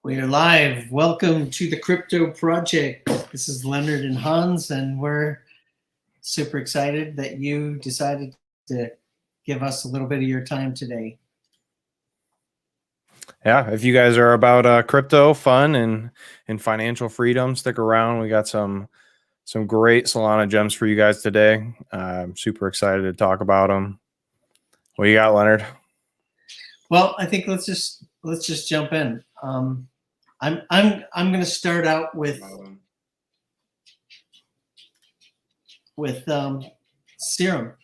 We are live. Welcome to the Crypto Project. This is Leonard and Hans, and we're super excited that you decided to give us a little bit of your time today. Yeah, if you guys are about crypto fun and financial freedom, stick around. We got some great Solana gems for you guys today. I'm super excited to talk about them. What you got, Leonard? Well, I think let's just jump in. I'm going to start out with Serum,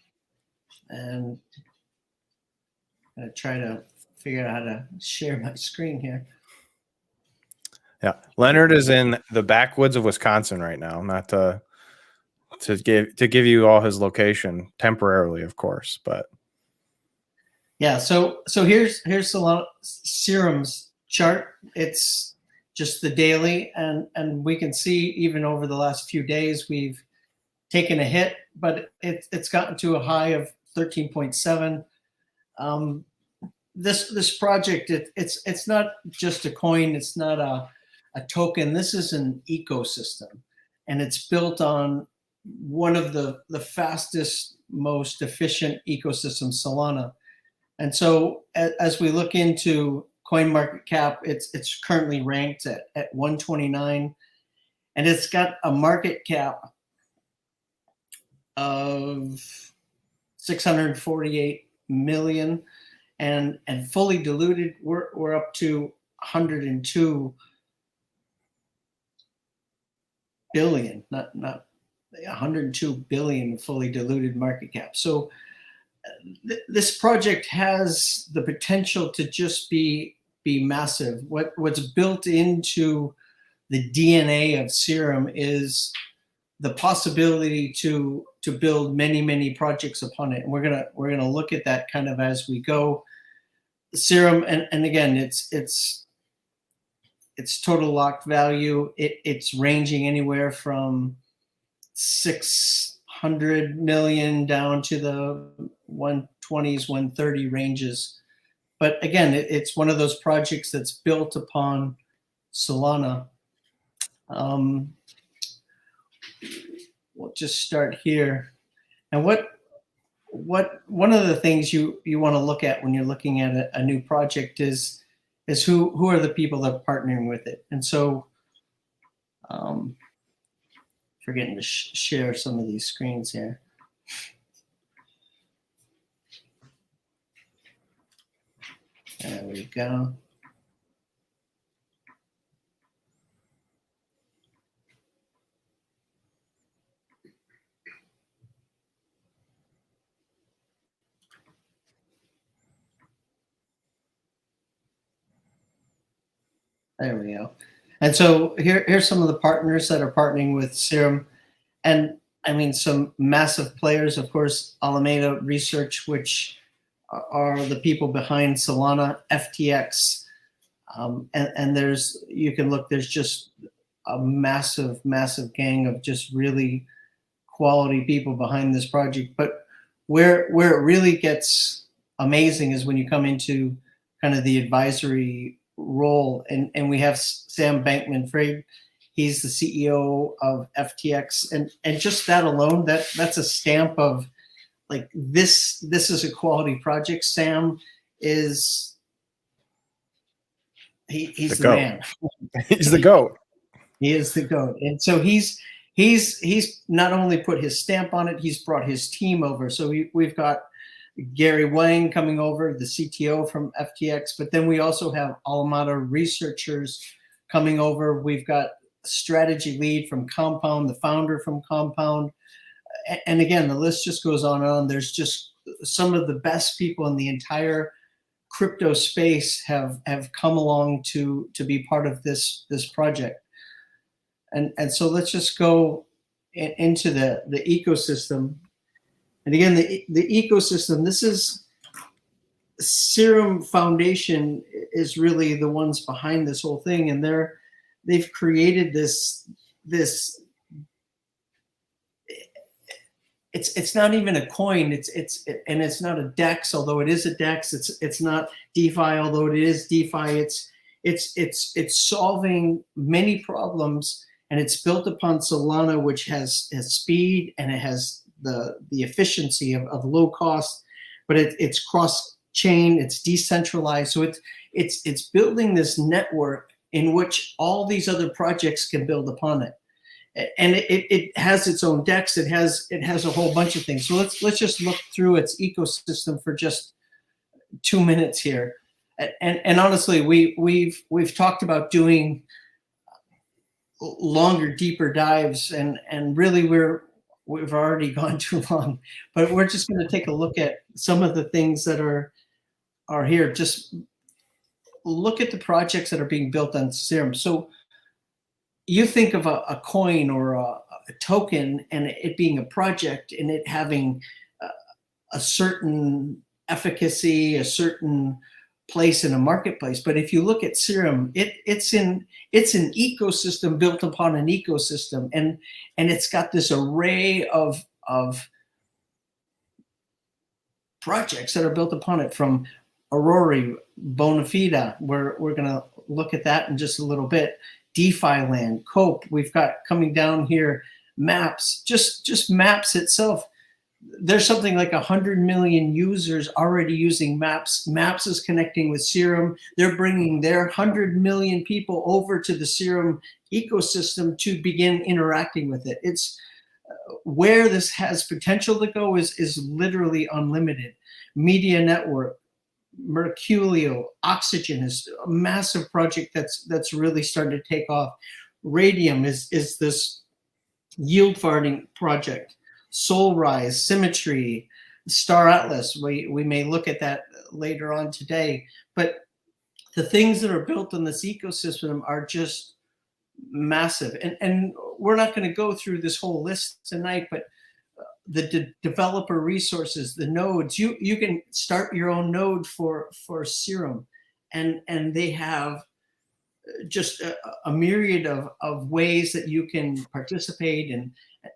and I'm going to try to figure out how to share my screen here. Yeah, Leonard is in the backwoods of Wisconsin right now. Not to give you all his location temporarily, of course, but yeah. So here's Serum's chart. It's just the daily, and we can see even over the last few days we've taken a hit, but it's gotten to a high of 13.7. This project, it's not just a coin, it's not a token. This is an ecosystem, and it's built on one of the fastest, most efficient ecosystems, Solana. And so as we look into coin market cap, it's currently ranked at 129, and it's got a market cap of 648 million, and fully diluted we're up to 102 billion, not 102 billion fully diluted market cap. So this project has the potential to just be massive. What's built into the DNA of Serum is the possibility to build many projects upon it, and we're gonna look at that kind of as we go. Serum, and again, it's total locked value. It's ranging anywhere from 600 million down to the 120s, 130 ranges. But again, it's one of those projects that's built upon Solana. We'll just start here. And one of the things you want to look at when you're looking at a new project is who are the people that are partnering with it. And so forgetting to share some of these screens here. There we go. There we go. And so here's some of the partners that are partnering with Serum. And I mean, some massive players, of course, Alameda Research, which are the people behind Solana, FTX. And you can look, there's just a massive gang of just really quality people behind this project. But where it really gets amazing is when you come into kind of the advisory role, and we have Sam Bankman-Fried. He's the CEO of FTX, and just that alone, that's a stamp of like this is a quality project. Sam is he's the man. He's the GOAT. He is the GOAT. And so he's not only put his stamp on it, he's brought his team over. So we've got Gary Wang coming over, the CTO from FTX, but then we also have Alameda researchers coming over. We've got strategy lead from Compound, the founder from Compound. And again, the list just goes on and on. There's just some of the best people in the entire crypto space have come along to be part of this project. And so let's just go into the ecosystem. And again, the ecosystem, this is Serum Foundation is really the ones behind this whole thing. And they've created this it's not even a coin. It's not a DEX, although it is a DEX. It's not DeFi, although it is DeFi. It's solving many problems, and it's built upon Solana, which has speed, and it has the efficiency of low cost, but it's cross chain, it's decentralized. So it's building this network in which all these other projects can build upon it. And it has its own DEX. It has a whole bunch of things. So let's just look through its ecosystem for just 2 minutes here. And honestly, we've talked about doing longer, deeper dives, and really we've already gone too long. But we're just going to take a look at some of the things that are here. Just look at the projects that are being built on Serum. So you think of a coin or a token and it being a project and it having a certain efficacy, a certain place in a marketplace. But if you look at Serum, it's an ecosystem built upon an ecosystem, and it's got this array of projects that are built upon it, from Aurora, Bonfida. We're going to look at that in just a little bit. DeFi land, Cope. We've got coming down here Maps. Just Maps itself. There's something like 100 million users already using Maps. Maps is connecting with Serum. They're bringing their 100 million people over to the Serum ecosystem to begin interacting with it. It's where this has potential to go is literally unlimited. Media network, Mercurial, Oxygen is a massive project that's really starting to take off. Radium is this yield farming project. Solrise, Symmetry, Star Atlas. We may look at that later on today. But the things that are built on this ecosystem are just massive. And we're not going to go through this whole list tonight, but the developer resources, the nodes, you can start your own node for Serum, and they have just a myriad of ways that you can participate in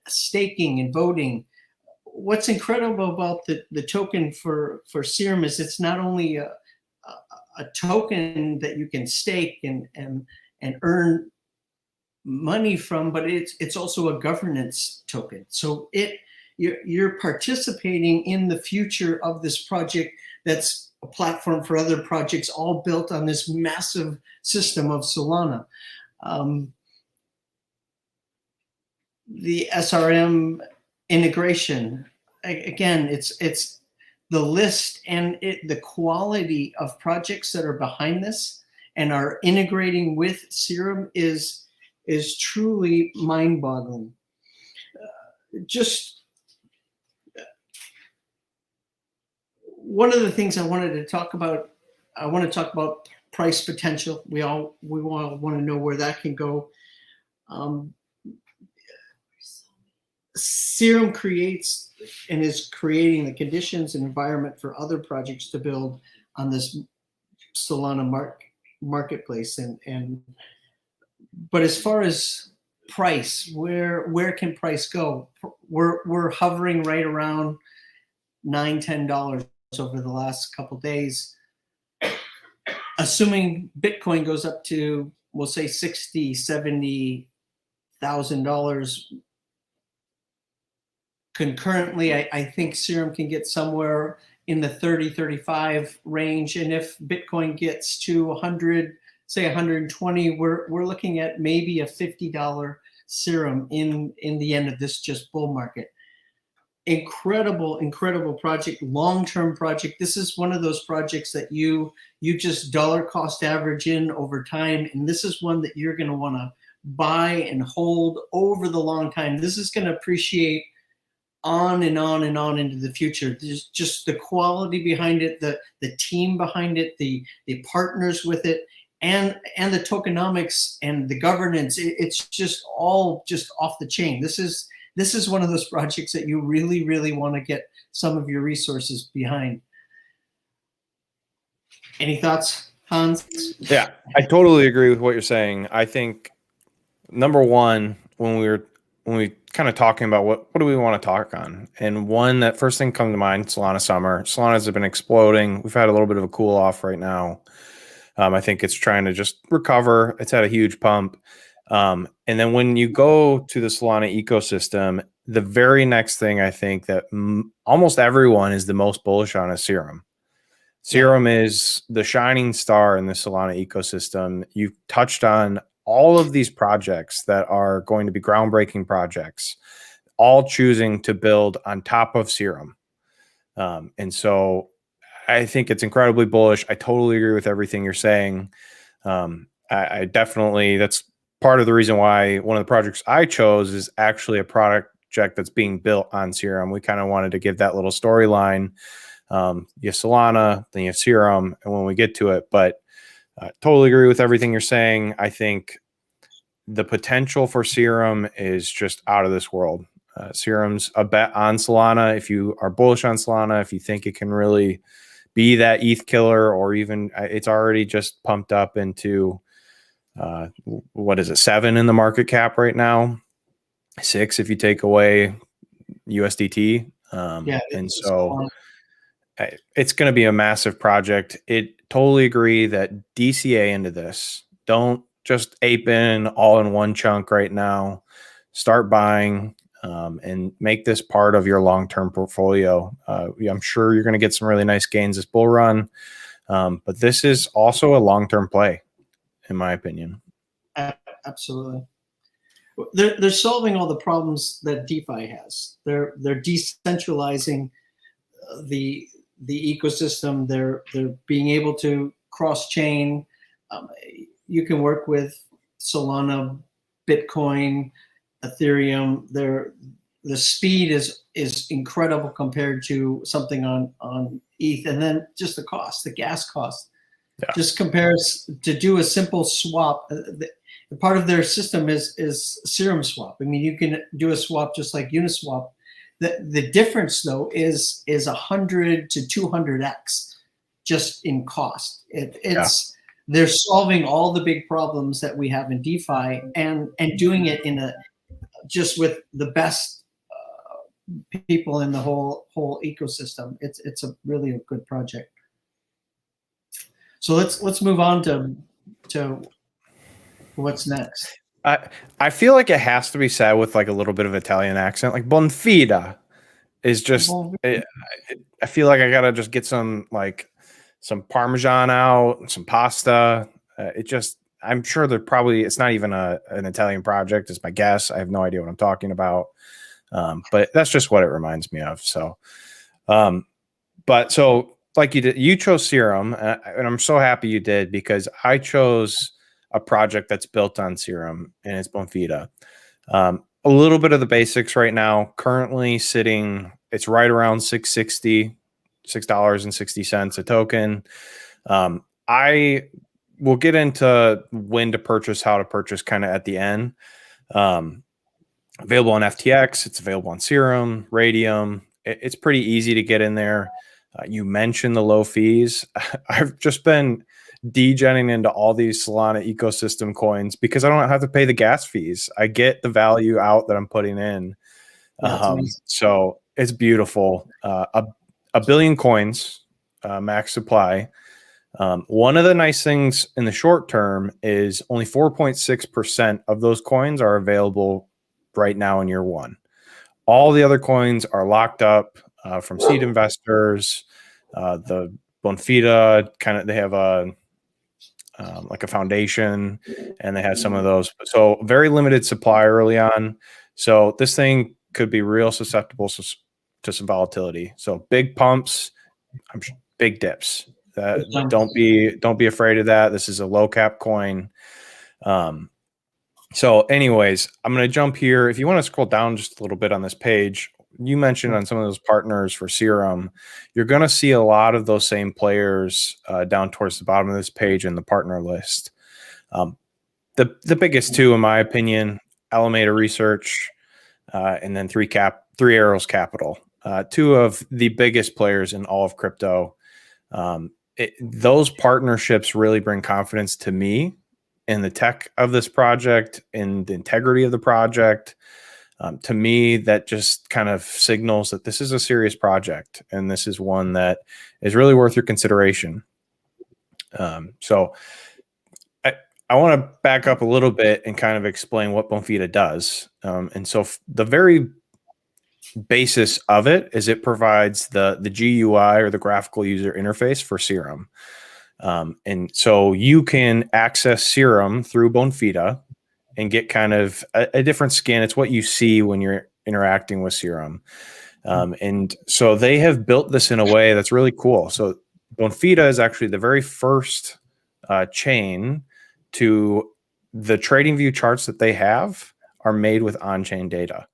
staking and voting. What's incredible about the token for Serum is it's not only a token that you can stake and earn money from, but it's also a governance token. So you're participating in the future of this project that's a platform for other projects, all built on this massive system of Solana. The SRM integration, again, it's the list and the quality of projects that are behind this and are integrating with Serum is truly mind-boggling. Just one of the things I wanted to talk about, I want to talk about price potential. We all want to know where that can go. Serum creates and is creating the conditions and environment for other projects to build on this Solana marketplace. But as far as price, where can price go? We're hovering right around $9-10 over the last couple of days. Assuming Bitcoin goes up to, we'll say, $60,000-70,000 concurrently, I think Serum can get somewhere in the 30-35 range. And if Bitcoin gets to 100, say 120, we're looking at maybe a $50 Serum in the end of this just bull market. Incredible project, long-term project. This is one of those projects that you just dollar cost average in over time, and this is one that you're going to want to buy and hold over the long time. This is going to appreciate on and on and on into the future. There's just the quality behind it, the team behind it, the partners with it, and the tokenomics and the governance. It's just all just off the chain. This is one of those projects that you really want to get some of your resources behind. Any thoughts, Hans? Yeah, I totally agree with what you're saying. I think number one, when we kind of talking about what do we want to talk on, and that first thing come to mind, Solana Summer. Solana's have been exploding. We've had a little bit of a cool off right now. I think it's trying to just recover. It's had a huge pump. And then when you go to the Solana ecosystem, the very next thing I think that almost everyone is the most bullish on is Serum. Serum is the shining star in the Solana ecosystem. You've touched on all of these projects that are going to be groundbreaking projects, all choosing to build on top of Serum. And so I think it's incredibly bullish. I totally agree with everything you're saying. I definitely, that's part of the reason why one of the projects I chose is actually a project that's being built on Serum. We kind of wanted to give that little storyline. You have Solana, then you have Serum, and when we get to it, but totally agree with everything you're saying. I think the potential for Serum is just out of this world. Serum's a bet on Solana. If you are bullish on Solana, if you think it can really be that ETH killer, or even it's already just pumped up into what is it, 7 in the market cap right now, 6 if you take away USDT. And so it's going to be a massive project. Totally agree that DCA into this. Don't just ape in all in one chunk right now. Start buying and make this part of your long-term portfolio. I'm sure you're going to get some really nice gains this bull run, but this is also a long-term play, in my opinion. Absolutely. They're solving all the problems that DeFi has. They're decentralizing the ecosystem. They're being able to cross-chain. You can work with Solana, Bitcoin, Ethereum. The speed is incredible compared to something on ETH, and then just the cost, the gas cost, just compares to do a simple swap. The part of their system is Serum swap. I mean, you can do a swap just like Uniswap. The difference though is 100 to 200x just in cost. They're solving all the big problems that we have in DeFi and doing it just with the best people in the whole ecosystem. It's a really a good project. So let's move on to what's next. I feel like it has to be said with like a little bit of Italian accent, like Bonfida is just. I feel like I gotta just get some Parmesan out, some pasta. I'm sure it's not even an Italian project. It's my guess. I have no idea what I'm talking about. But that's just what it reminds me of. So, so like you chose Serum, and I'm so happy you did, because I chose a project that's built on Serum, and it's Bonfida. A little bit of the basics right now, currently it's right around $6.60 a token. I will get into when to purchase, how to purchase kind of at the end. Available on FTX. It's available on Serum, Radium. It's pretty easy to get in there. You mentioned the low fees. I've just been degenning into all these Solana ecosystem coins because I don't have to pay the gas fees. I get the value out that I'm putting in. So it's beautiful. A billion coins, max supply. One of the nice things in the short term is only 4.6% of those coins are available right now in year one. All the other coins are locked up from seed investors. The Bonfida they have like a foundation, and they have some of those. So very limited supply early on. So this thing could be real susceptible to some volatility. So big pumps, big dips. Don't be afraid of that. This is a low cap coin. So anyways, I'm going to jump here. If you want to scroll down just a little bit on this page, you mentioned on some of those partners for Serum, you're going to see a lot of those same players down towards the bottom of this page in the partner list. The biggest two, in my opinion, Alameda Research, and then Three Arrows Capital, two of the biggest players in all of crypto. Those partnerships really bring confidence to me in the tech of this project, in the integrity of the project. To me, that just kind of signals that this is a serious project, and this is one that is really worth your consideration. So I want to back up a little bit and kind of explain what Bonfida does. And so the very basis of it is it provides the GUI, or the graphical user interface, for Serum. And so you can access Serum through Bonfida and get kind of a different skin. It's what you see when you're interacting with Serum. And so they have built this in a way that's really cool. So Bonfida is actually the very first chain to the TradingView charts that they have are made with on-chain data.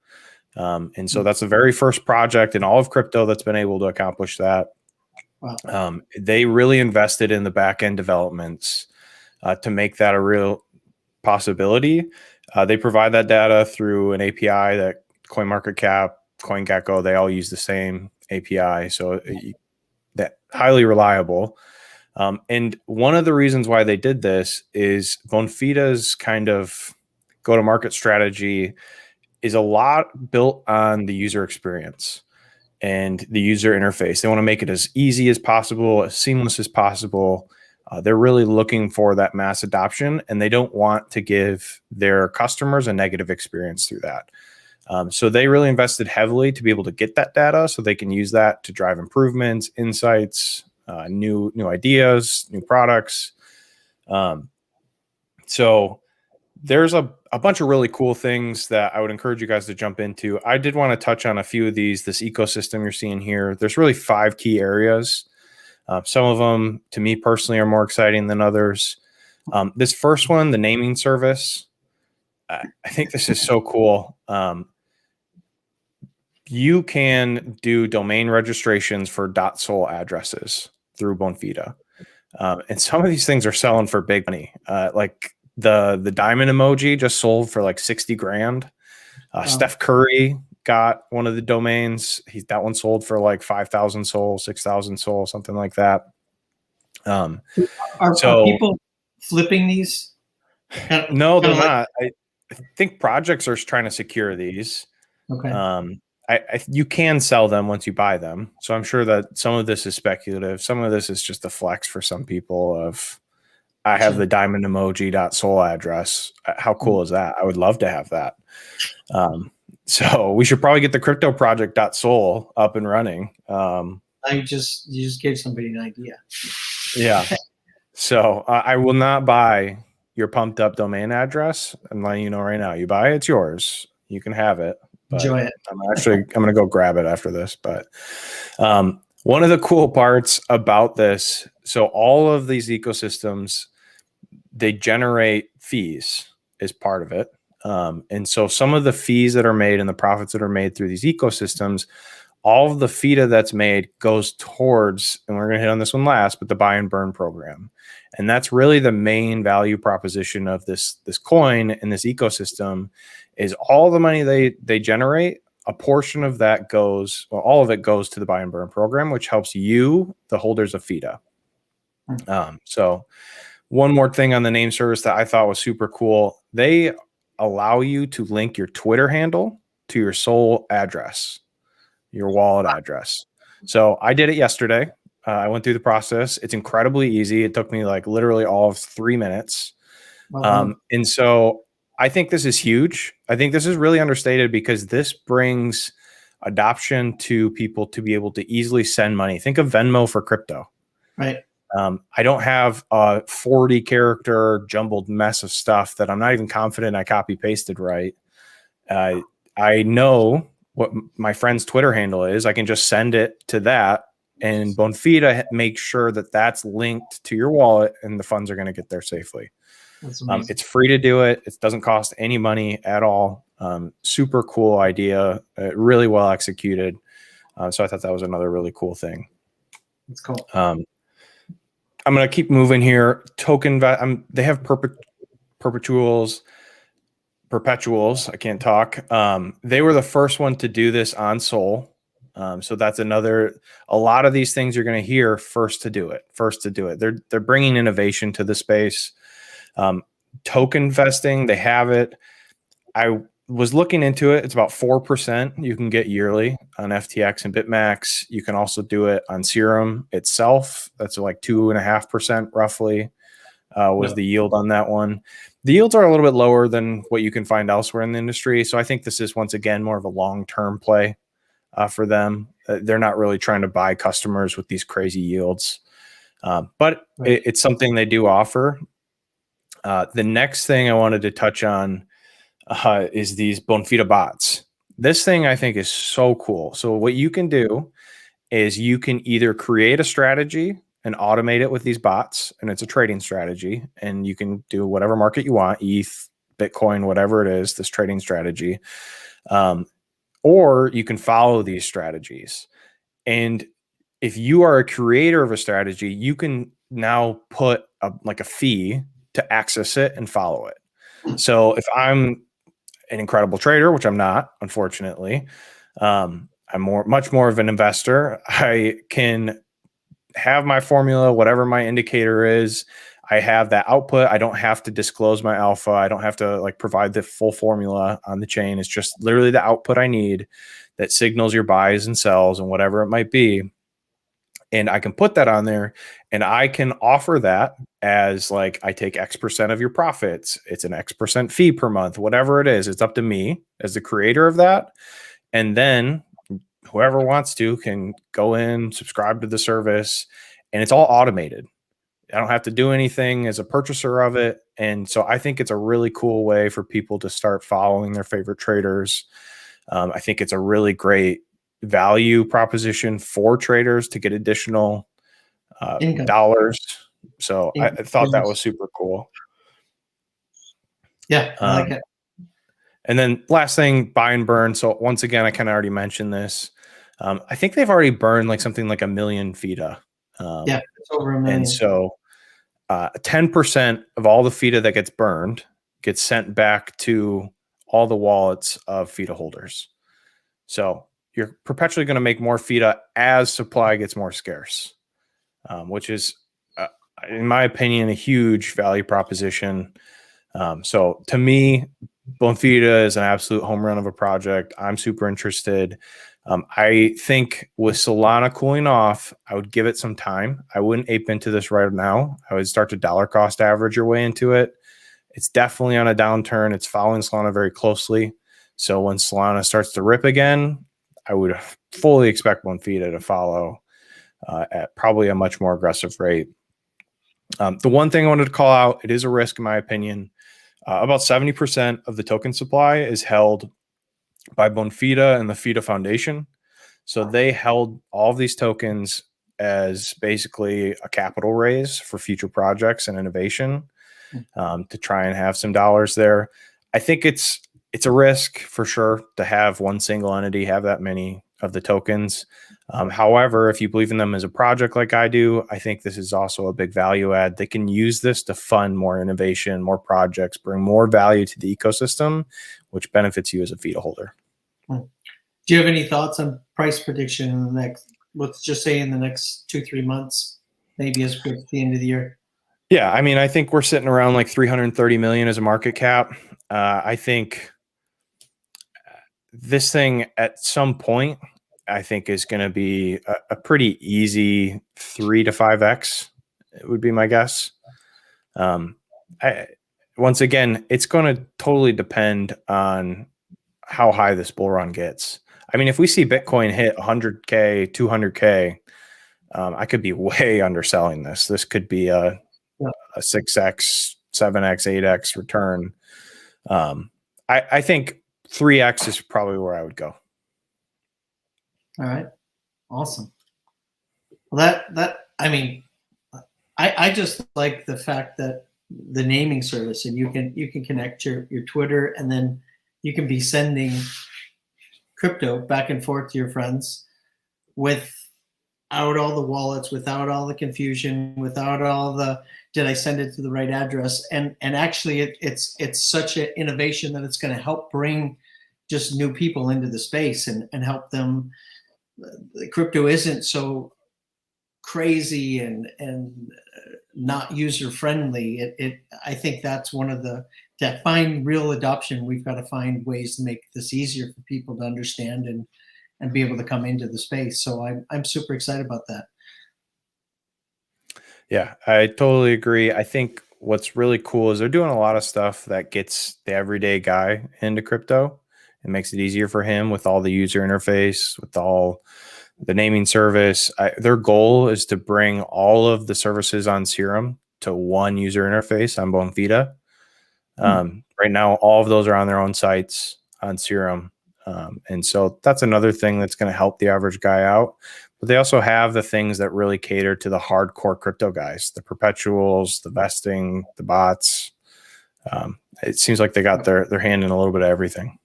And so that's the very first project in all of crypto that's been able to accomplish that. Wow. They really invested in the back-end developments to make that a real possibility. They provide that data through an API that CoinMarketCap, CoinGecko, they all use the same API. So that highly reliable. And one of the reasons why they did this is Bonfida's kind of go-to-market strategy is a lot built on the user experience and the user interface. They want to make it as easy as possible, as seamless as possible. They're really looking for that mass adoption, and they don't want to give their customers a negative experience through that. So they really invested heavily to be able to get that data so they can use that to drive improvements, insights, new ideas, new products. So there's a bunch of really cool things that I would encourage you guys to jump into. I did want to touch on a few of these. This ecosystem you're seeing here, there's really 5 key areas. Some of them, to me personally, are more exciting than others. This first one, the naming service, I think this is so cool. You can do domain registrations for .sol addresses through Bonfida. And some of these things are selling for big money. Like the diamond emoji just sold for like 60 grand. Wow. Steph Curry got one of the domains. That one sold for like 5,000 sol, 6,000 sol, something like that. Are people flipping these? No, they're not. I think projects are trying to secure these. Okay. You can sell them once you buy them. So I'm sure that some of this is speculative. Some of this is just a flex for some people of, I have the diamond emoji.sol address. How cool is that? I would love to have that. So we should probably get the crypto project.sol up and running. You just gave somebody an idea. Yeah. So I will not buy your pumped up domain address. I'm letting you know right now. You buy it, it's yours. You can have it. Enjoy it. I'm going to go grab it after this. But one of the cool parts about this, so all of these ecosystems, they generate fees as part of it. And so some of the fees that are made and the profits that are made through these ecosystems, all of the FIDA that's made goes towards, and we're going to hit on this one last, but the buy and burn program. And that's really the main value proposition of this coin and this ecosystem is all the money they generate, a portion of that goes, well, all of it goes to the buy and burn program, which helps you, the holders of FIDA. So one more thing on the name service that I thought was super cool. They allow you to link your Twitter handle to your SOL address, your wallet address. So I did it yesterday. I went through the process. It's incredibly easy. It took me like literally all of 3 minutes. And so I think this is huge. I think this is really understated because this brings adoption to people to be able to easily send money. Think of Venmo for crypto. Right. I don't have a 40 character jumbled mess of stuff that I'm not even confident I copy pasted right. I know what my friend's Twitter handle is. I can just send it to that, and Bonfida makes sure that that's linked to your wallet and the funds are going to get there safely. It's free to do it. It doesn't cost any money at all. Super cool idea, really well executed. So I thought that was another really cool thing. That's cool. I'm going to keep moving here. Token, they have perpetuals. I can't talk. They were the first one to do this on Sol. So that's a lot of these things you're going to hear first to do it. They're bringing innovation to the space. Token vesting, they have it. I was looking into it. It's about 4% you can get yearly on FTX and BitMax. You can also do it on Serum itself. That's like 2.5% roughly was the yield on that one. The yields are a little bit lower than what you can find elsewhere in the industry. So I think this is, once again, more of a long-term play for them. They're not really trying to buy customers with these crazy yields. But it's something they do offer. The next thing I wanted to touch on is these Bonfida bots. This thing I think is so cool. So what you can do is you can either create a strategy and automate it with these bots, and it's a trading strategy, and you can do whatever market you want, ETH, Bitcoin, whatever it is, this trading strategy. Or you can follow these strategies. And if you are a creator of a strategy, you can now put like a fee to access it and follow it. So if I'm an incredible trader, which I'm not, unfortunately, I'm much more of an investor. I can have my formula, whatever my indicator is. I have that output. I don't have to disclose my alpha. I don't have to like provide the full formula on the chain. It's just literally the output I need that signals your buys and sells and whatever it might be. And I can put that on there, and I can offer that as like, I take X% of your profits. It's an X% fee per month, whatever it is. It's up to me as the creator of that. And then whoever wants to can go in, subscribe to the service, and it's all automated. I don't have to do anything as a purchaser of it. And so I think it's a really cool way for people to start following their favorite traders. I think it's a really great value proposition for traders to get additional dollars. So I thought that was super cool. Yeah, I like it. And then last thing, buy and burn. So once again, I kind of already mentioned this. I think they've already burned like something like 1 million FIDA. Yeah, it's over 1 million. And so 10% of all the FIDA that gets burned gets sent back to all the wallets of FIDA holders. So you're perpetually going to make more FIDA as supply gets more scarce, which is, in my opinion, a huge value proposition. So to me, Bonfida is an absolute home run of a project. I'm super interested. I think with Solana cooling off, I would give it some time. I wouldn't ape into this right now. I would start to dollar cost average your way into it. It's definitely on a downturn. It's following Solana very closely. So when Solana starts to rip again, I would fully expect Bonfida to follow at probably a much more aggressive rate. The one thing I wanted to call out, it is a risk in my opinion. About 70% of the token supply is held by Bonfida and the FIDA Foundation. So they held all of these tokens as basically a capital raise for future projects and innovation to try and have some dollars there. I think it's a risk for sure to have one single entity have that many of the tokens. However, if you believe in them as a project like I do, I think this is also a big value add. They can use this to fund more innovation, more projects, bring more value to the ecosystem, which benefits you as a FIDA holder. Do you have any thoughts on price prediction in the next, let's just say in the next 2-3 months, maybe as quick as the end of the year? Yeah, I mean, I think we're sitting around like 330 million as a market cap. I think this thing at some point, I think is going to be a pretty easy 3 to 5x. It would be my guess. Once again, it's going to totally depend on how high this bull run gets. I mean, if we see Bitcoin hit 100K, 200K, I could be way underselling this. This could be a 6x, 7x, 8x return. I think 3x is probably where I would go. All right. Awesome. Well, I mean, I just like the fact that the naming service, and you can connect your Twitter, and then you can be sending crypto back and forth to your friends without all the wallets, without all the confusion, without all the, did I send it to the right address? And actually it's such an innovation that it's going to help bring just new people into the space and help them. Crypto isn't so crazy and not user friendly. I think that's one of the to find real adoption, we've got to find ways to make this easier for people to understand and be able to come into the space. So I'm super excited about that. Yeah, I totally agree. I think what's really cool is they're doing a lot of stuff that gets the everyday guy into crypto. It makes it easier for him with all the user interface, with all the naming service. Their goal is to bring all of the services on Serum to one user interface on Bonfida. Right now, all of those are on their own sites on Serum. And so that's another thing that's going to help the average guy out. But they also have the things that really cater to the hardcore crypto guys, the perpetuals, the vesting, the bots. It seems like they got their hand in a little bit of everything.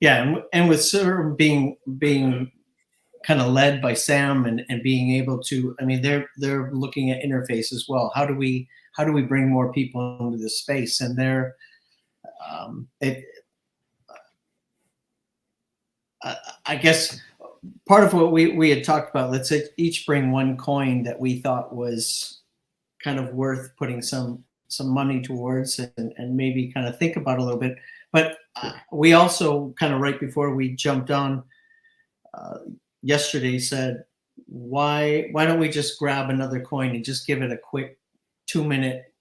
Yeah, and with Serum being kind of led by Sam and being able to, I mean, they're looking at interface as well. How do we bring more people into this space? And they're I guess part of what we had talked about, let's say each bring one coin that we thought was kind of worth putting some money towards and maybe kind of think about a little bit. But we also kind of right before we jumped on yesterday said, why don't we just grab another coin and just give it a quick 2 minute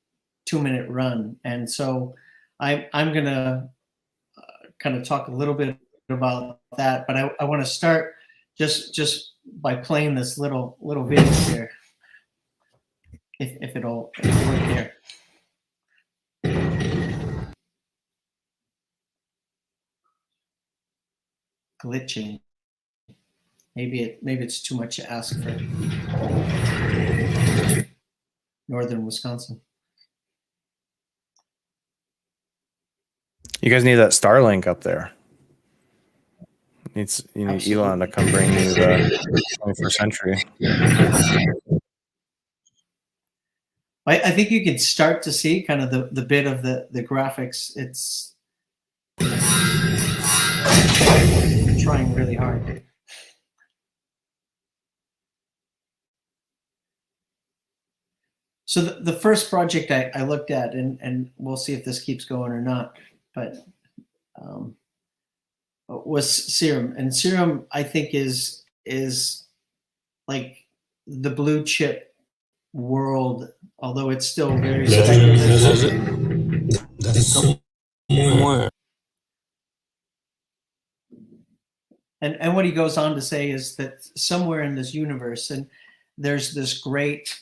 run? And so I'm gonna kind of talk a little bit about that, but I want to start just by playing this little video here, if it'll work here. Glitching. Maybe it's too much to ask for northern Wisconsin. You guys need that Starlink up there. You need Absolutely. Elon to come bring you the 21st century. I think you can start to see kind of the bit of the graphics. It's trying really hard. So the first project I looked at, and we'll see if this keeps going or not, but was Serum. And Serum, I think, is like the blue chip world, although it's still very speculative. That is somewhere. And what he goes on to say is that somewhere in this universe, and there's this great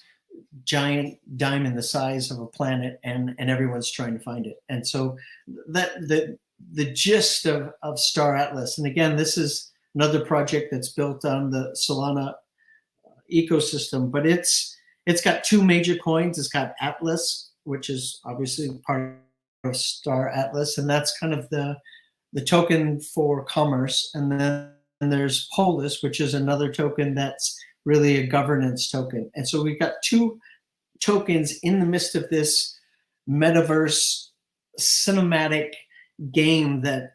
giant diamond the size of a planet, and everyone's trying to find it. And so that the gist of Star Atlas, and again, this is another project that's built on the Solana ecosystem, but it's got two major coins. It's got Atlas, which is obviously part of Star Atlas, and that's kind of the token for commerce. And then there's POLIS, which is another token that's really a governance token. And so we've got two tokens in the midst of this metaverse cinematic game that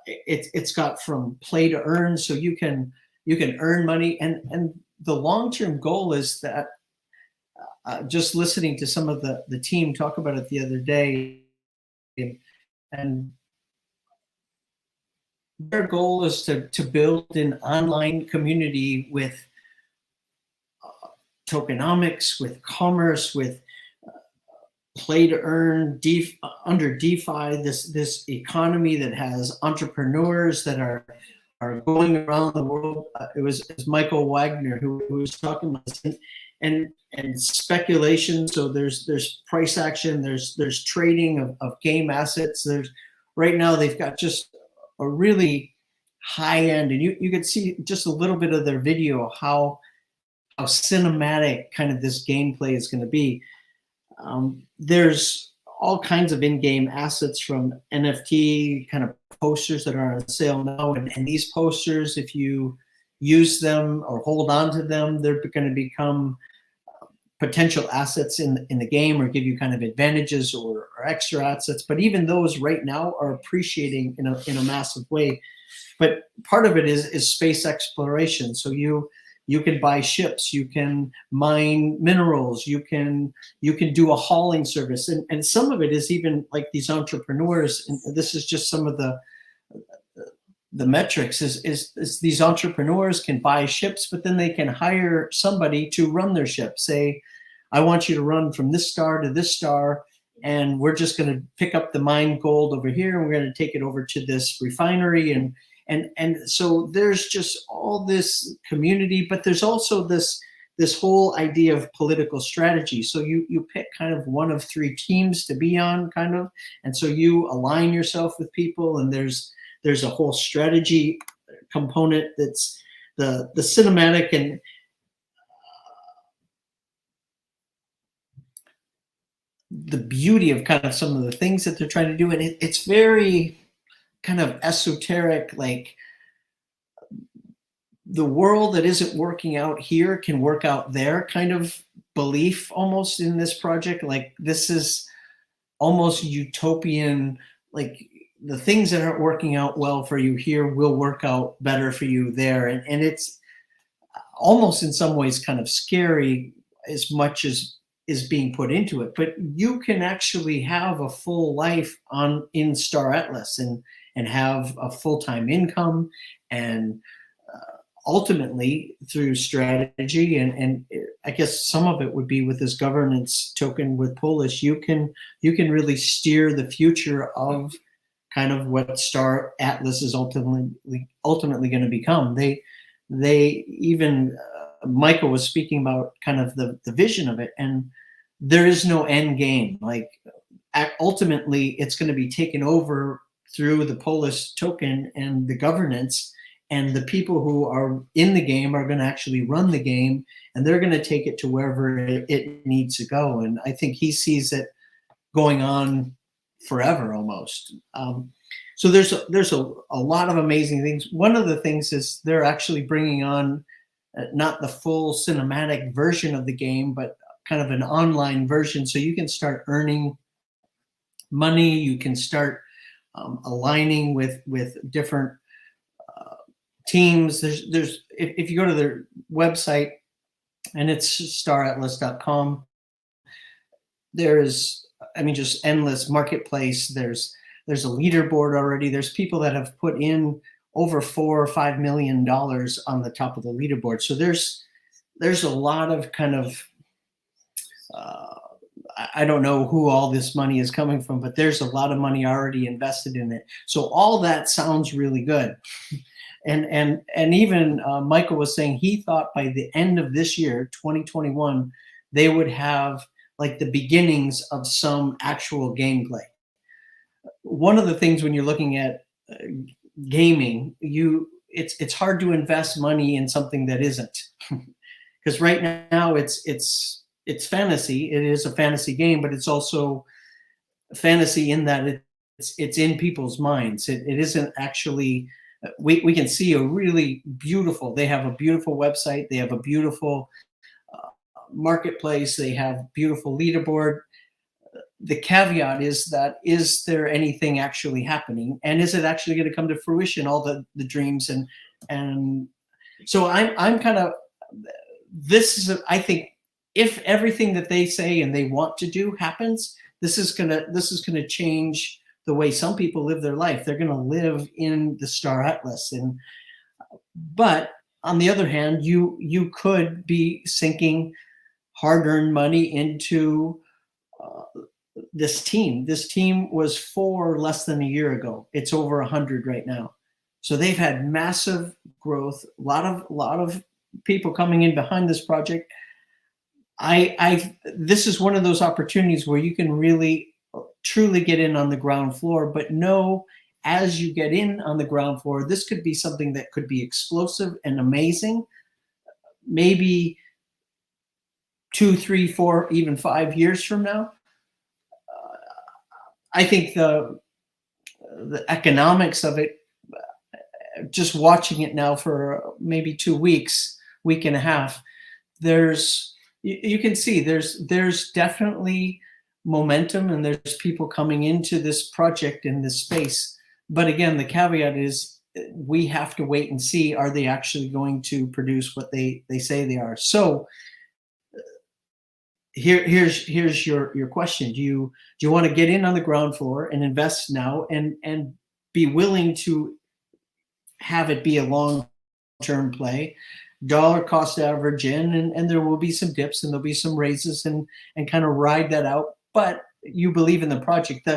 it's got from play to earn, so you can earn money, and the long-term goal is that just listening to some of the team talk about it the other day, and their goal is to build an online community with tokenomics, with commerce, with play to earn, under DeFi, this economy that has entrepreneurs that are going around the world. It was Michael Wagner who was talking about this, and speculation. So there's price action, there's trading of game assets. There's right now they've got just a really high end, and you could see just a little bit of their video how cinematic kind of this gameplay is going to be. There's all kinds of in-game assets, from NFT kind of posters that are on sale now, and these posters, if you use them or hold on to them, they're going to become potential assets in the game, or give you kind of advantages or extra assets. But even those right now are appreciating in a massive way. But part of it is space exploration. So you you can buy ships, you can mine minerals, you can do a hauling service, and some of it is even like these entrepreneurs. And this is just some of the metrics is these entrepreneurs can buy ships, but then they can hire somebody to run their ship. Say, I want you to run from this star to this star, and we're just going to pick up the mined gold over here, and we're going to take it over to this refinery. And so there's just all this community, but there's also this whole idea of political strategy. So you pick kind of one of three teams to be on, kind of, and so you align yourself with people, and there's a whole strategy component that's the cinematic and the beauty of kind of some of the things that they're trying to do. And it's very kind of esoteric, like the world that isn't working out here can work out there kind of belief almost in this project. Like this is almost utopian, like the things that aren't working out well for you here will work out better for you there. And it's almost in some ways kind of scary as much as is being put into it, but you can actually have a full life in Star Atlas and have a full-time income, and ultimately through strategy and I guess some of it would be with this governance token with POLIS, you can really steer the future of kind of what Star Atlas is ultimately going to become. They even Michael was speaking about kind of the vision of it, and there is no end game. Like ultimately it's going to be taken over through the POLIS token and the governance, and the people who are in the game are going to actually run the game, and they're going to take it to wherever it needs to go. And I think he sees it going on forever almost. So there's a lot of amazing things. One of the things is they're actually bringing on not the full cinematic version of the game, but kind of an online version, so you can start earning money. You can start aligning with different teams. There's if you go to their website, and it's staratlas.com, there's, I mean, just endless marketplace. There's a leaderboard already. There's people that have put in over $4 or $5 million on the top of the leaderboard. So there's a lot of kind of I don't know who all this money is coming from, but there's a lot of money already invested in it. So all that sounds really good. And even Michael was saying he thought by the end of this year, 2021, they would have like the beginnings of some actual gameplay. One of the things when you're looking at gaming, it's hard to invest money in something that isn't, because right now it's fantasy. It is a fantasy game, but it's also fantasy in that it's in people's minds. It isn't actually. We can see a really beautiful. They have a beautiful website. They have a beautiful marketplace. They have beautiful leaderboard. The caveat is that, is there anything actually happening, and is it actually going to come to fruition? All the dreams and so I'm kind of. This is I think. If everything that they say and they want to do happens, this is gonna change the way some people live their life. They're gonna live in the Star Atlas, but on the other hand, you could be sinking hard-earned money into this team. This team was 4 less than a year ago. It's over 100 right now. So they've had massive growth. A lot of people coming in behind this project. This is one of those opportunities where you can really truly get in on the ground floor, but know as you get in on the ground floor, this could be something that could be explosive and amazing. Maybe 2, 3, 4, even 5 years from now. I think the economics of it, just watching it now for maybe 2 weeks, week and a half, you can see there's definitely momentum, and there's people coming into this project in this space. But again, the caveat is we have to wait and see, are they actually going to produce what they say they are? So here's your question. Do you want to get in on the ground floor and invest now and be willing to have it be a long-term play, dollar cost average in, and there will be some dips and there'll be some raises and kind of ride that out, but you believe in the project.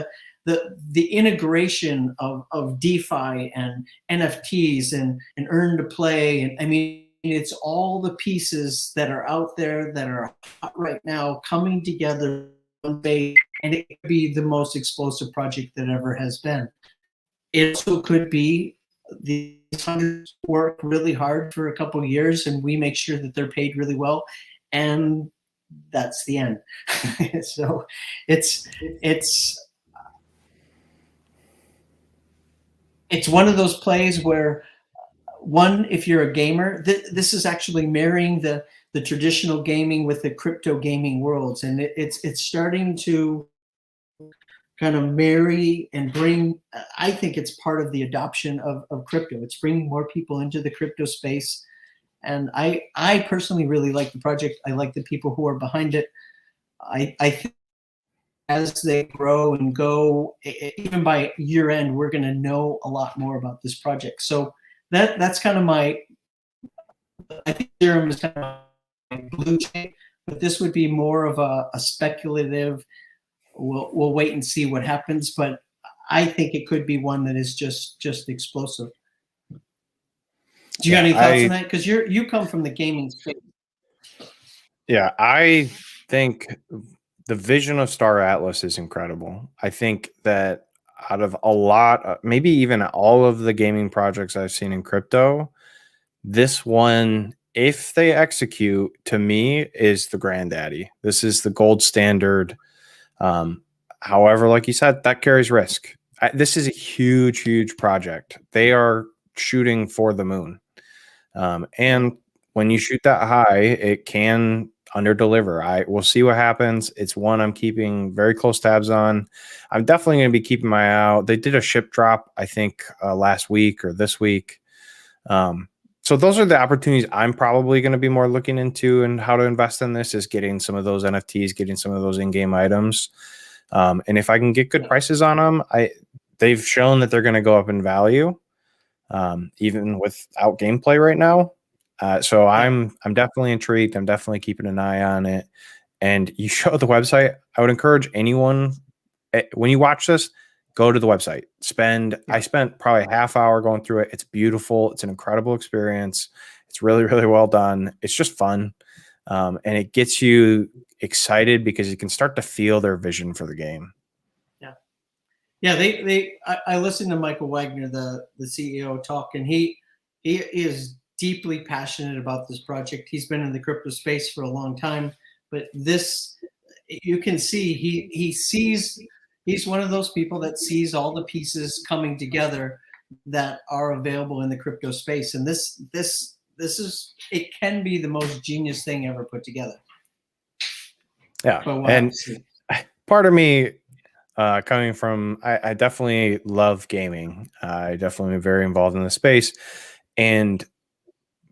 The integration of DeFi and NFTs and earn to play, and I mean, it's all the pieces that are out there that are hot right now coming together, and it could be the most explosive project that ever has been. It also could be the hunters work really hard for a couple of years, and we make sure that they're paid really well, and that's the end. So it's one of those plays where, one, if you're a gamer, this is actually marrying the traditional gaming with the crypto gaming worlds, and it's starting to kind of marry and bring. I think it's part of the adoption of crypto. It's bringing more people into the crypto space, and I personally really like the project. I like the people who are behind it. I think as they grow and go, even by year end, we're going to know a lot more about this project. So that's kind of I think Serum is kind of my blue chip, but this would be more of a speculative. We'll wait and see what happens, but I think it could be one that is just explosive. Do you got any thoughts on that? Because you come from the gaming space. Yeah, I think the vision of Star Atlas is incredible. I think that out of a lot, maybe even all of the gaming projects I've seen in crypto, this one, if they execute, to me, is the granddaddy. This is the gold standard. However, like you said, that carries risk. This is a huge project. They are shooting for the moon. And when you shoot that high, it can underdeliver. We'll see what happens. It's one I'm keeping very close tabs on. I'm definitely going to be keeping my eye out. They did a ship drop, I think, last week or this week. So those are the opportunities I'm probably going to be more looking into, and how to invest in this is getting some of those NFTs, getting some of those in-game items. And if I can get good prices on them, they've shown that they're going to go up in value, even without gameplay right now. So I'm definitely intrigued. I'm definitely keeping an eye on it. And you show the website. I would encourage anyone, when you watch this, go to the website. I spent probably a half hour going through it. It's beautiful. It's an incredible experience. It's really well done. It's just fun. And it gets you excited because you can start to feel their vision for the game. Yeah. I listened to Michael Wagner, the CEO, talk, and he is deeply passionate about this project. He's been in the crypto space for a long time, but this, you can see he's one of those people that sees all the pieces coming together that are available in the crypto space. And this is, it can be the most genius thing ever put together. Yeah. And part of me, coming from, I definitely love gaming. I definitely am very involved in the space, and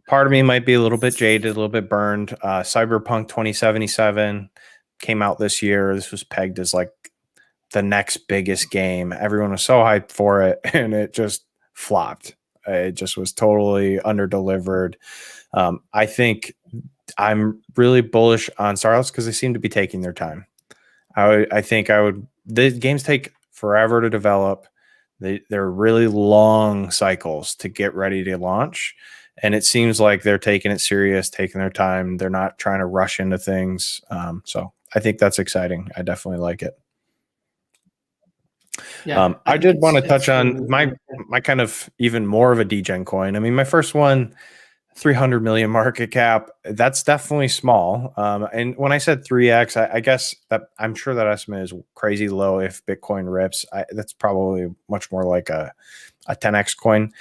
part of me might be a little bit jaded, a little bit burned. Cyberpunk 2077 came out this year. This was pegged as like the next biggest game. Everyone was so hyped for it, and it just flopped. It just was totally underdelivered. I think I'm really bullish on Star Wars because they seem to be taking their time. The games take forever to develop. They're really long cycles to get ready to launch. And it seems like they're taking it serious, taking their time. They're not trying to rush into things. So I think that's exciting. I definitely like it. Yeah, I did want to touch on my kind of even more of a degen coin. I mean, my first one, 300 million market cap. That's definitely small. And when I said 3x, I guess that I'm sure that estimate is crazy low. If Bitcoin rips, that's probably much more like a 10x coin.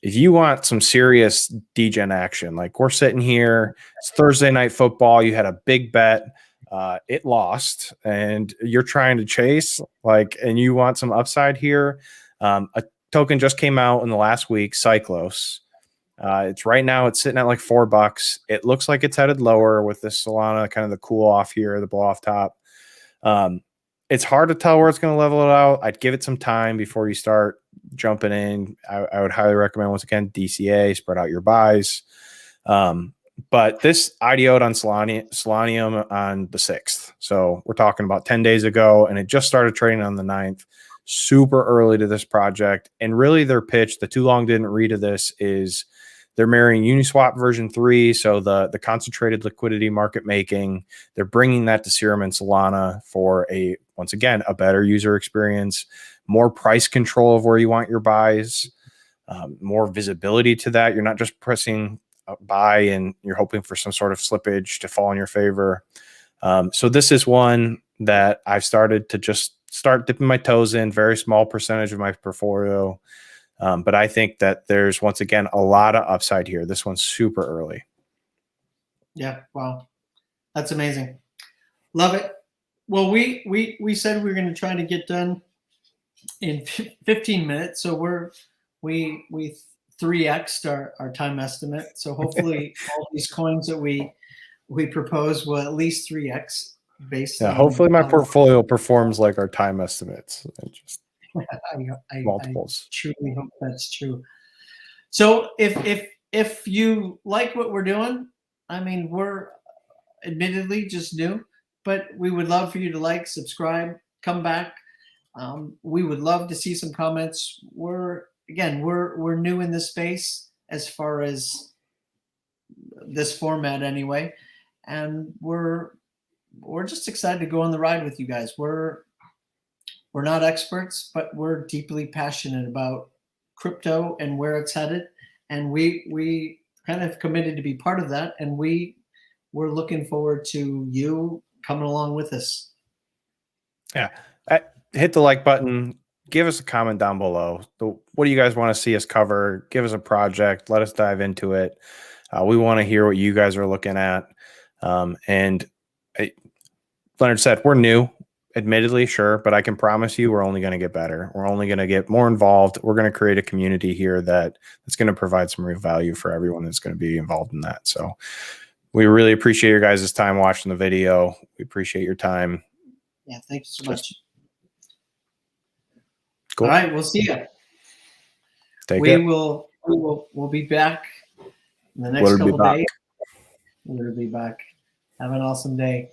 If you want some serious degen action, like we're sitting here, it's Thursday night football, you had a big bet, it lost, and you're trying to chase, and you want some upside here, a token just came out in the last week, Cyclos. It's right now, it's sitting at like $4. It looks like it's headed lower with this Solana, kind of the cool off here, the blow off top. It's hard to tell where it's going to level it out. I'd give it some time before you start jumping in. I would highly recommend, once again, DCA, spread out your buys. But this IDO'd on Solanium on the 6th. So we're talking about 10 days ago, and it just started trading on the 9th. Super early to this project. And really their pitch, the too long didn't read of this, is they're marrying Uniswap version 3, so the concentrated liquidity market making. They're bringing that to Serum and Solana for once again, a better user experience, more price control of where you want your buys, more visibility to that. You're not just pressing buy and you're hoping for some sort of slippage to fall in your favor. So this is one that I've started to just start dipping my toes in, very small percentage of my portfolio. But I think that there's, once again, a lot of upside here. This one's super early. Yeah. Wow. That's amazing. Love it. Well, we said we were going to try to get done in 15 minutes. So we 3x'd our time estimate. So hopefully all these coins that we propose will at least 3x based on. Hopefully my portfolio performs like our time estimates. I Multiples. truly hope that's true. So if you like what we're doing, I mean, we're admittedly just new, but we would love for you to like, subscribe, come back. We would love to see some comments. We're new in this space as far as this format anyway, and we're just excited to go on the ride with you guys. We're not experts, but we're deeply passionate about crypto and where it's headed, and we kind of committed to be part of that, and we're looking forward to you coming along with us. Yeah. Hit the like button. Give us a comment down below. What do you guys want to see us cover? Give us a project. Let us dive into it. We want to hear what you guys are looking at. And Leonard said, we're new, admittedly, sure, but I can promise you we're only going to get better. We're only going to get more involved. We're going to create a community here that's going to provide some real value for everyone that's going to be involved in that. So we really appreciate your guys' time watching the video. We appreciate your time. Yeah, thank you so much. Cool. All right, we'll see you. We'll be back in the next couple days. We'll be back. Have an awesome day.